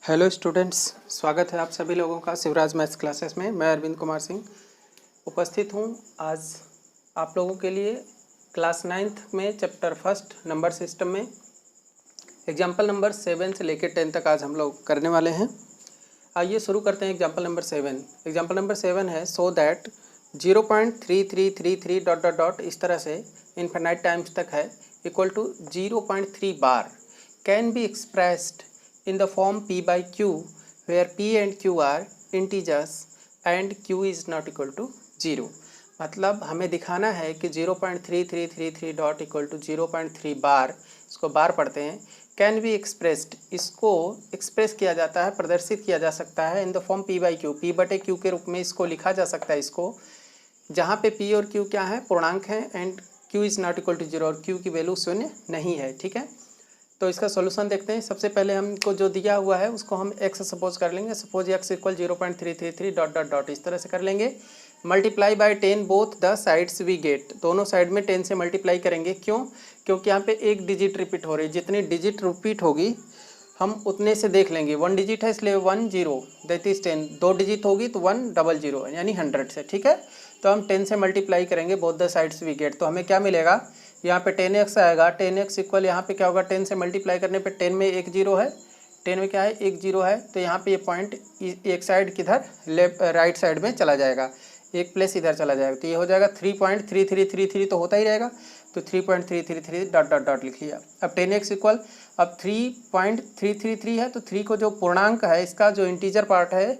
Hello students, स्वागत है आप सभी लोगों का शिवराज मैथ्स क्लासेस में। मैं अरविंद कुमार सिंह उपस्थित हूं आज आप लोगों के लिए क्लास 9th में चैप्टर फर्स्ट नंबर सिस्टम में एग्जाम्पल नंबर 7 से लेकर 10 तक आज हम लोग करने वाले हैं। आइए शुरू करते हैं एग्जाम्पल नंबर 7। एग्जाम्पल नंबर 7 है so that 0.3333 dot dot dot इस तरह से इनफिनाइट टाइम्स तक है equal to 0.3 bar can be expressed in the form p by q where p and q are integers and q is not equal to 0। मतलब हमें दिखाना है कि 0.3333 डॉट इक्वल टू 0.3 बार, इसको बार पढ़ते हैं, कैन बी एक्सप्रेस्ड, इसको एक्सप्रेस किया जाता है, प्रदर्शित किया जा सकता है इन the form p by q, p बटे q के रूप में इसको लिखा जा सकता है इसको, जहाँ पे p और q क्या है, पूर्णांक हैं, and q is not equal to 0 और q की वैल्यू शून्य नहीं है। ठीक है, तो इसका सॉल्यूशन देखते हैं। सबसे पहले हमको जो दिया हुआ है उसको हम x सपोज कर लेंगे। Suppose x equal 0.333 dot dot dot इस तरह से कर लेंगे। Multiply by 10 both the sides we get, दोनों साइड में 10 से मल्टीप्लाई करेंगे। क्यों? क्योंकि यहाँ पे एक डिजिट रिपीट हो रही है, जितनी डिजिट रिपीट होगी हम उतने से देख लेंगे। 1 डिजिट है इसलिए 1 0 दैट इज 10, 2 डिजिट होगी तो 1 00 यानी 100 से। ठीक है, तो हम 10 से मल्टीप्लाई करेंगे both the sides we get, तो हमें क्या मिलेगा, यहाँ पे 10x आएगा। 10x इक्वल यहाँ पे क्या होगा, 10 से मल्टीप्लाई करने पे 10 में एक जीरो है, 10 में क्या है, एक जीरो है, तो यहाँ पे ये पॉइंट एक साइड किधर, लेफ्ट राइट साइड में चला जाएगा, एक प्लेस इधर चला जाएगा, तो ये हो जाएगा 3.3333 तो होता ही रहेगा, तो 3.333 डॉट डॉट डॉट लिख लिया। अब 10x इक्वल, अब 3.333 है तो 3 को जो पूर्णांक है इसका जो इंटीजर पार्ट है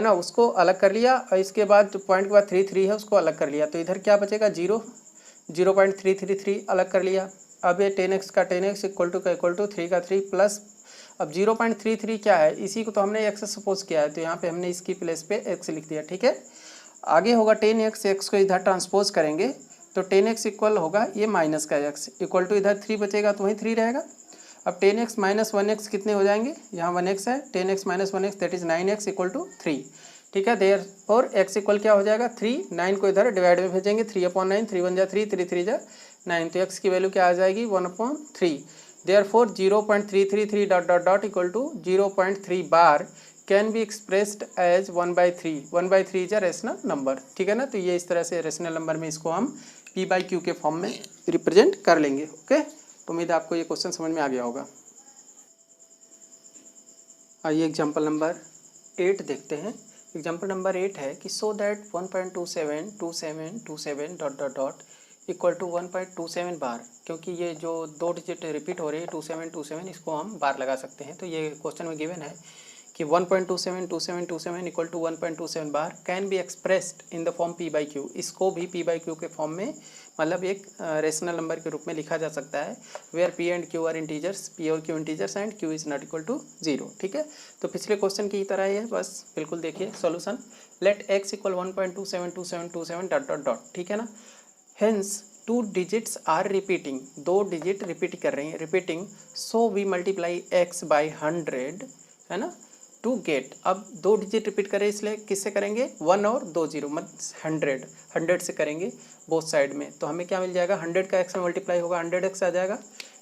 ना, उसको अलग कर लिया, और इसके बाद जो पॉइंट के बाद 3 है उसको अलग कर लिया, तो इधर क्या बचेगा, 0.333 अलग कर लिया। अब ये 10x का 10x इक्वल टू 3 का 3 प्लस, अब 0.33 क्या है, इसी को तो हमने x सपोज किया है, तो यहाँ पे हमने इसकी प्लेस पे x लिख दिया। ठीक है, आगे होगा 10x, x को इधर ट्रांसपोज करेंगे तो 10x इक्वल होगा ये माइनस का x इक्वल टू इधर 3 बचेगा तो वहीं 3 रहेगा। अब 10x माइनस 1x कितने हो जाएंगे, यहाँ 1x है, 10x minus 1x that is 9x equal to 3। ठीक है, देयर और x इक्वल क्या हो जाएगा 3, 9 को इधर डिवाइड में भेजेंगे, 3/9, 3 1 जा 3, 3 3 जा 9, तो x की वैल्यू क्या आ जाएगी 1/3। Therefore 0.333 dot dot dot equal to 0.3 bar can be expressed as 1/3। 1/3 is a rational number. ठीक है ना, तो ये इस तरह से रेशनल नंबर में इसको हम p बाई क्यू के फॉर्म में रिप्रेजेंट कर लेंगे। ओके, तो उम्मीद है आपको ये क्वेश्चन समझ में आ गया होगा। आइए एग्जाम्पल नंबर 8 देखते हैं। एग्जाम्पल नंबर 8 है कि so that 1.272727 dot dot dot equal to 1.27 bar, क्योंकि ये जो दो डिजिट रिपीट हो रही है 2727 इसको हम बार लगा सकते हैं। तो ये क्वेश्चन में गिवन है कि 1.272727 equal to 1.27 bar can be expressed in the form p by q, इसको भी p बाई क्यू के फॉर्म में मतलब एक रेशनल नंबर के रूप में लिखा जा सकता है, where p and q are integers, p और q integers and q is not equal to 0। ठीक है, तो पिछले क्वेश्चन की तरह ही है, बस बिल्कुल देखिए solution. Let x equal 1.272727 dot dot dot. ठीक है ना, hence 2 digits are repeating, 2 digit repeat कर रही हैं, repeating, so we multiply x by 100 है ना टू गेट। अब 2 डिजिट रिपीट करें इसलिए किससे करेंगे, 1 और 2 0 मतलब 100 से करेंगे बोथ साइड में, तो हमें क्या मिल जाएगा, 100 का x में मल्टीप्लाई होगा 100x आ जाएगा,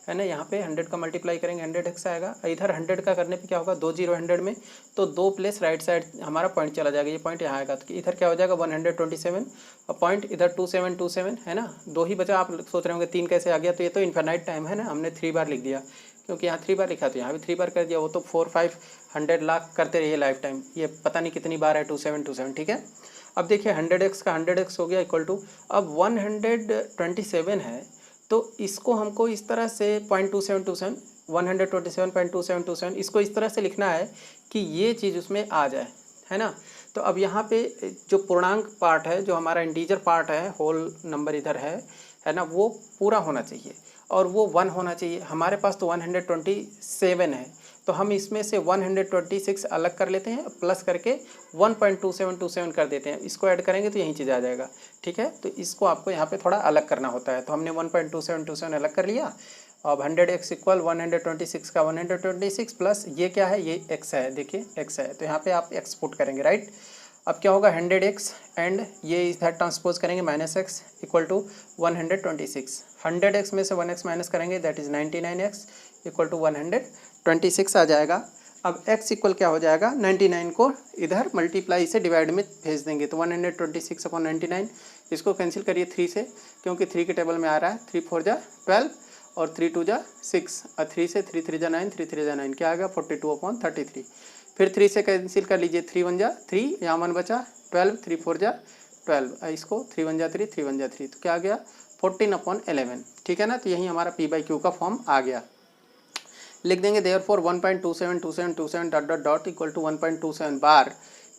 है ना, यहाँ पे 100 का मल्टीप्लाई करेंगे 100x आएगा, इधर 100 का करने पे क्या होगा 2 0 100 में, तो 2 प्लेस राइट साइड हमारा पॉइंट चला जाएगा, ये पॉइंट यहाँ आएगा, तो इधर क्या हो जाएगा 127 और पॉइंट इधर 2727 है ना, 2 ही बचा। आप सोच रहे होंगे 3 कैसे आ गया, तो ये तो इन्फिनाइट टाइम है ना, हमने 3 बार लिख दिया, क्योंकि यहाँ 3 बार लिखा तो यहाँ भी 3 बार कर दिया, वो तो 4 5 100 लाख करते रहिए लाइफ टाइम, ये पता नहीं कितनी बार है 2727। ठीक है, अब देखिए 100x का 100x हो गया इक्वल टू, अब 127 है तो इसको हमको इस तरह से 0.2727 127.2727 इसको इस तरह से लिखना है कि ये चीज़ उसमें आ जाए, है ना। तो अब यहाँ पे जो पूर्णांक पार्ट है, जो हमारा इंटीजर पार्ट है, होल नंबर इधर है ना, वो पूरा होना चाहिए और वो 1 होना चाहिए। हमारे पास तो 127 है, तो हम इसमें से 126 अलग कर लेते हैं, प्लस करके 1.2727 कर देते हैं, इसको ऐड करेंगे तो यही चीज़ आ जाएगा। ठीक है, तो इसको आपको यहाँ पे थोड़ा अलग करना होता है, तो हमने 1.2727 अलग कर लिया। अब 100x इक्वल 126 का 126 प्लस ये क्या है, ये x है, देखिए x है, तो यहाँ पे आप x पुट करेंगे, राइट। अब क्या होगा 100x एंड ये इधर ट्रांसपोज करेंगे -x इक्वल टू 126, 100x में से 1x माइनस करेंगे that is 99x equal to 126 आ जाएगा। अब x इक्वल क्या हो जाएगा, 99 को इधर मल्टीप्लाई से डिवाइड में भेज देंगे तो 126/99, इसको कैंसिल करिए 3 से, क्योंकि 3 के टेबल में आ रहा है। 3 4 जा 12 और 3 2 जा 6 और 3 से 3 3 जा 9, 3 3 जा 9, क्या आ गया 42/33। फिर 3 से कैंसिल कर लीजिए, 3 1 जा 3, यहाँ 1 बचा 12, 3 4 जा 12, इसको 3 1 जा 3, 3 1 जा 3, तो क्या आ गया 14/11, ठीक है ना। तो यही हमारा p/q का फॉर्म आ गया। लिख देंगे therefore 1.272727 dot dot dot equal to 1.27 bar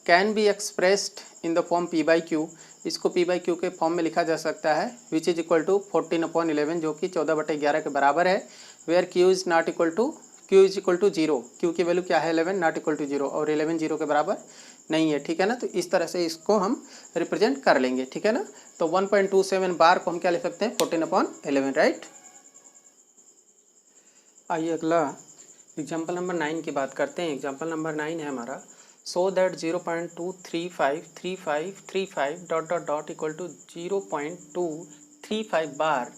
can be expressed in the form p/q। इसको p/q के फॉर्म में लिखा जा सकता है विच इज इक्वल टू 14/11, जो कि 14/11 के बराबर है। Where q is not equal to zero, q की वैल्यू क्या है 11, नॉट इक्वल टू जीरो, और 11 जीरो के बराबर नहीं है, ठीक है ना। तो इस तरह से इसको हम रिप्रेजेंट कर लेंगे, ठीक है ना। तो 1.27 बार को हम क्या लिख सकते हैं 14/11, राइट। आइए अगला एग्जाम्पल नंबर 9 की बात करते हैं। एग्जाम्पल नंबर 9 है हमारा, so that 0.2353535 dot dot dot equal to 0.235 bar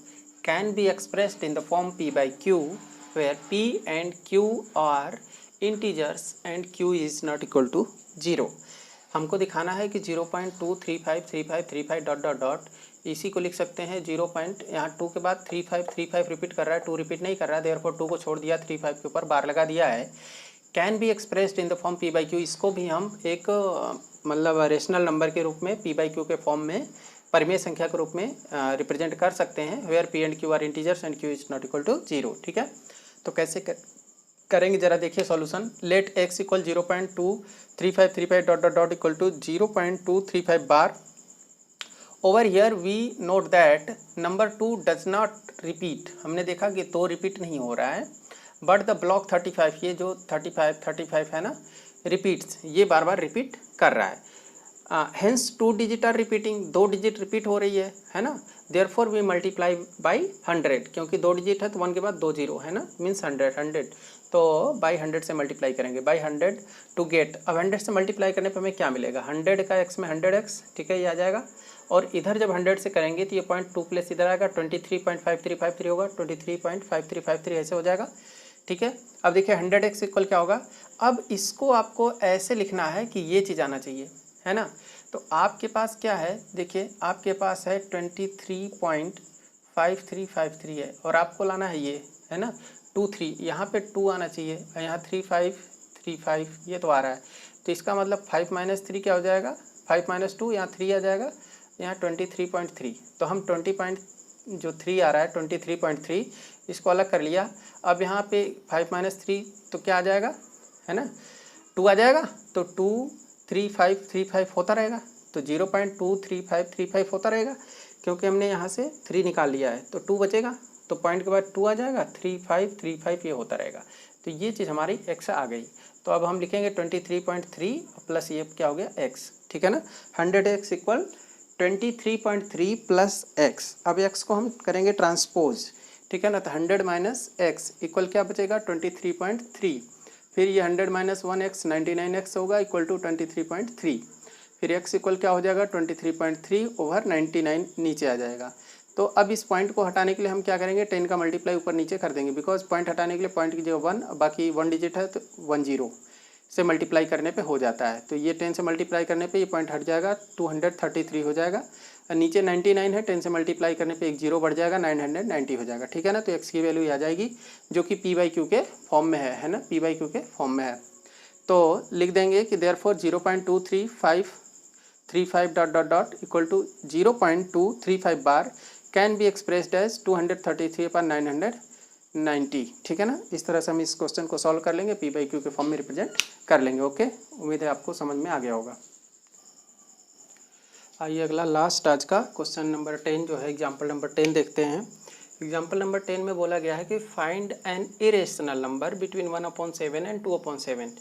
can be expressed in the form p/q where p and q are integers and q is not equal to 0। हमको दिखाना है कि 0.2353535 डॉट डॉट डॉट, इसी को लिख सकते हैं 0. यहाँ 2 के बाद 3535 रिपीट कर रहा है, 2 रिपीट नहीं कर रहा है, देयरफॉर 2 को छोड़ दिया, 35 के ऊपर बार लगा दिया है। Can be expressed in the form p/q, इसको भी हम एक मतलब रेशनल नंबर के रूप में p/q के फॉर्म में परिमेय संख्या के रूप में रिप्रेजेंट कर सकते हैं, where p and q are integers and q is not equal to 0, ठीक है। तो कैसे करेंगे जरा देखिए solution. Let x equal 0.23535 dot dot dot equal to 0.235 bar. Over here we note that number 2 does not repeat, हमने देखा कि 2 रिपीट नहीं हो रहा है, बट द ब्लॉक 35, ये जो 35 है ना रिपीट्स, ये बार बार रिपीट कर रहा है। Hence 2 digit are repeating, 2 digit repeat हो रही है ना। देयरफॉर वी मल्टीप्लाई बाई 100, क्योंकि 2 डिजिट है तो 1 के बाद 2 जीरो है ना, मीन्स 100, तो बाई 100 से मल्टीप्लाई करेंगे, बाई 100 टू गेट। अब 100 से मल्टीप्लाई करने पर हमें क्या मिलेगा, 100 का x में 100x, ठीक है, ये आ जाएगा। और इधर जब 100 से करेंगे तो ये 0.2 प्लस इधर आएगा 23.5353 होगा, 23.5353 ऐसे हो जाएगा, ठीक है। अब देखिए 100x इक्वल क्या होगा, अब इसको आपको ऐसे लिखना है कि ये चीज़ आना चाहिए, है ना। तो आपके पास क्या है, देखिए आपके पास है 23.5353 है, और आपको लाना है ये, है ना 23, यहाँ पे 2 आना चाहिए, यहाँ 3535 ये तो आ रहा है, तो इसका मतलब 5 - 3 क्या हो जाएगा, 5 - 2, यहाँ 3 आ जाएगा, यहाँ 23.3, तो हम 3 आ रहा है 23.3, इसको अलग कर लिया। अब यहाँ पे 5 - 3 तो क्या आ जाएगा, है ना 2 आ जाएगा, तो 23535 होता रहेगा, तो 0.23535 होता रहेगा, क्योंकि हमने यहाँ से 3 निकाल लिया है, तो 2 बचेगा, तो पॉइंट के बाद 2 आ जाएगा, 3535 ये होता रहेगा। तो ये चीज़ हमारी x आ गई। तो अब हम लिखेंगे 23.3 प्लस ये क्या हो गया x, ठीक है ना। 100x equal 23.3 plus x। अब x को हम करेंगे ट्रांसपोज, ठीक है ना, तो 100 माइनस x इक्वल क्या बचेगा 23.3, फिर ये 100 माइनस 1x 99x होगा इक्वल टू 23.3, फिर x इक्वल क्या हो जाएगा 23.3 ओवर 99 नीचे आ जाएगा। तो अब इस पॉइंट को हटाने के लिए हम क्या करेंगे, 10 का मल्टीप्लाई ऊपर नीचे कर देंगे, बिकॉज पॉइंट हटाने के लिए पॉइंट की जगह 1, बाकी 1 डिजिट है तो 10 से मल्टीप्लाई करने पे हो जाता है। तो ये 10 से मल्टीप्लाई करने पे ये पॉइंट हट जाएगा, 233 हो जाएगा, और नीचे 99 है, 10 से मल्टीप्लाई करने पे एक 0 बढ़ जाएगा, 990 हो जाएगा, ठीक है ना। तो x की वैल्यू आ जाएगी जो कि p/q के फॉर्म में है ना, p/q के फॉर्म में है। तो लिख देंगे कि therefore 0.23535 dot dot dot equal to 0.235 bar can be expressed as 233/990, ठीक है ना। इस तरह से हम इस क्वेश्चन को सॉल्व कर लेंगे, p/q के फॉर्म में रिप्रेजेंट कर लेंगे। ओके, उम्मीद है आपको समझ में आ गया होगा। आइए अगला लास्ट आज का क्वेश्चन नंबर 10 जो है एग्जाम्पल नंबर 10 देखते हैं। एग्जाम्पल नंबर 10 में बोला गया है कि find an irrational number between 1/7 and 2/7।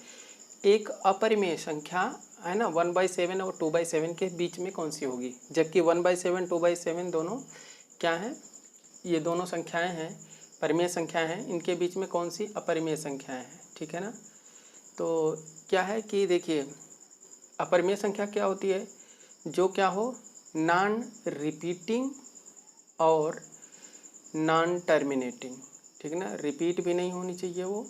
एक अपरिमेय संख्या है ना 1/7 और 2/7 के बीच में कौन सी होगी, जबकि 1/7 2/7 दोनों क्या हैं, ये दोनों संख्याएं हैं, परिमेय संख्याएं हैं, इनके बीच में कौन सी अपरिमेय संख्याएं हैं, ठीक है ना। तो क्या है कि देखिए अपरिमेय संख्या क्या होती है, जो क्या हो नॉन रिपीटिंग और नॉन टर्मिनेटिंग, ठीक है ना, रिपीट भी नहीं होनी चाहिए वो,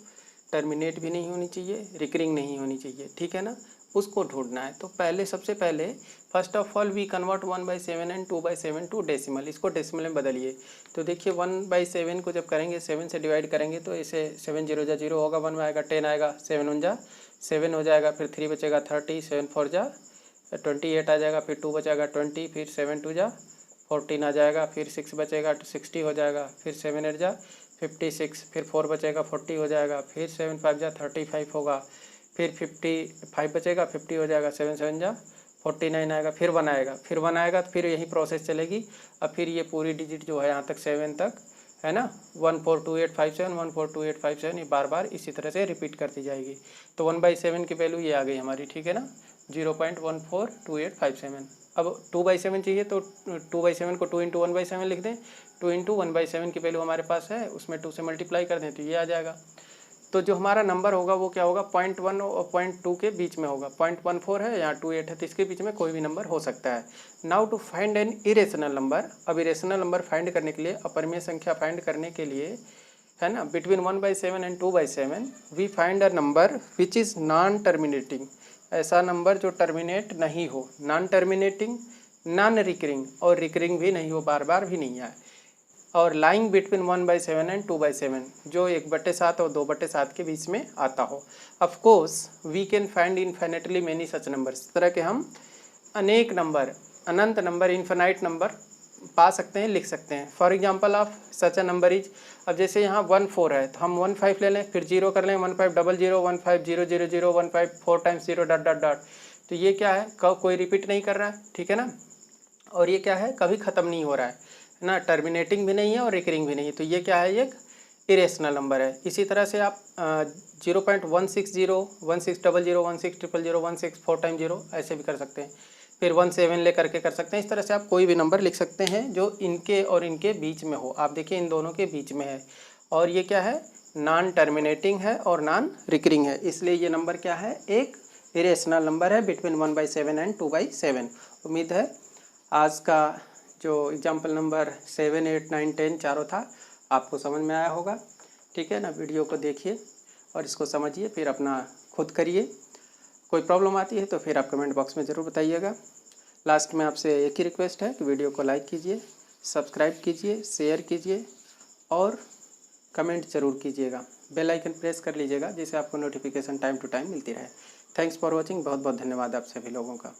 टर्मिनेट भी नहीं होनी चाहिए, रिकरिंग नहीं होनी चाहिए, ठीक है ना, उसको ढूंढना है। तो पहले सबसे पहले first of all we convert 1/7 and 2/7 to decimal, इसको डेसिमल में बदलिए। तो देखिए 1/7 को जब करेंगे 7 से डिवाइड करेंगे तो इसे 7 0 जा 0 होगा, 1 में आएगा 10 आएगा, 7 1 जा 7 हो जाएगा, फिर 3 बचेगा 30, 7 4 जा 28 आ जाएगा, फिर 2 बचेगा 20, फिर 7 2 जा 14 आ जाएगा, फिर 6 बचेगा 60 हो जाएगा, फिर 7 8 जा 56, फिर 4 बचेगा 40 हो जाएगा, फिर 7 5 जा 35 होगा, फिर 55 बचेगा 50 हो जाएगा, 7 7 जा 49 आएगा, फिर 1 आएगा, फिर 1 आएगा, तो फिर यही प्रोसेस चलेगी। अब फिर ये पूरी डिजिट जो है यहाँ तक 7 तक है ना, 142857 142857 ये बार बार इसी तरह से रिपीट करती जाएगी। तो 1/7 की वैल्यू ये आ गई हमारी, ठीक है ना, 0.142857। अब 2/7 चाहिए तो 2/7 को 2 इंटू 1/7 लिख दें, 2 इंटू 1/7 की वैल्यू हमारे पास है, उसमें 2 से मल्टीप्लाई कर दें तो ये आ जाएगा। तो जो हमारा नंबर होगा वो क्या होगा, 0.1 और 0.2 के बीच में होगा, 0.14 है या 28 है, तो इसके बीच में कोई भी नंबर हो सकता है। Now to find an irrational number, अब इरेशनल नंबर फाइंड करने के लिए, अपरिमेय संख्या फाइंड करने के लिए है ना, between 1/7 and 2/7 we find a number which is non terminating, ऐसा नंबर जो टर्मिनेट नहीं हो, नॉन टर्मिनेटिंग, नॉन रिकरिंग और रिकरिंग भी नहीं हो, बार बार भी नहीं आए, और लाइंग बिटवीन 1/7 एंड 2/7, जो 1/7 और 2/7 के बीच में आता हो। Of course we can find infinitely many such numbers, इस तरह के हम अनेक नंबर, अनंत नंबर, इन्फिनाइट नंबर पा सकते हैं, लिख सकते हैं। For example of such a number is, अब जैसे यहाँ 1 4 है तो हम 1 5 ले लें, फिर 0 कर लें, 1 5 0 0 1 5 0 0 0 1 5 4 टाइम्स 0 डॉट डॉट डॉट, तो ये क्या है, कोई रिपीट नहीं कर रहा है, ठीक है ना, और ये क्या है, कभी ख़त्म नहीं हो रहा है ना, टर्मिनेटिंग भी नहीं है और रिकरिंग भी नहीं है, तो ये क्या है, एक इरेशनल नंबर है। इसी तरह से आप 0.160 1600 1600 16 4 टाइम 0 ऐसे भी कर सकते हैं, फिर 17 ले करके कर सकते हैं। इस तरह से आप कोई भी नंबर लिख सकते हैं जो इनके और इनके बीच में हो। आप देखिए इन दोनों के बीच में है, और ये क्या है, नॉन टर्मिनेटिंग है और नॉन रिकरिंग है, इसलिए ये नंबर क्या है, एक इरेशनल नंबर है बिटवीन 1/7 एंड 2/7। उम्मीद है आज का जो एग्जाम्पल नंबर 7 8 9 10 चारों था आपको समझ में आया होगा, ठीक है ना। वीडियो को देखिए और इसको समझिए, फिर अपना खुद करिए। कोई प्रॉब्लम आती है तो फिर आप कमेंट बॉक्स में ज़रूर बताइएगा। लास्ट में आपसे एक ही रिक्वेस्ट है कि वीडियो को लाइक कीजिए, सब्सक्राइब कीजिए, शेयर कीजिए और कमेंट ज़रूर कीजिएगा। बेल आइकन प्रेस कर लीजिएगा जिससे आपको नोटिफिकेशन टाइम टू टाइम मिलती रहे। थैंक्स फॉर वॉचिंग, बहुत बहुत धन्यवाद आप सभी लोगों का।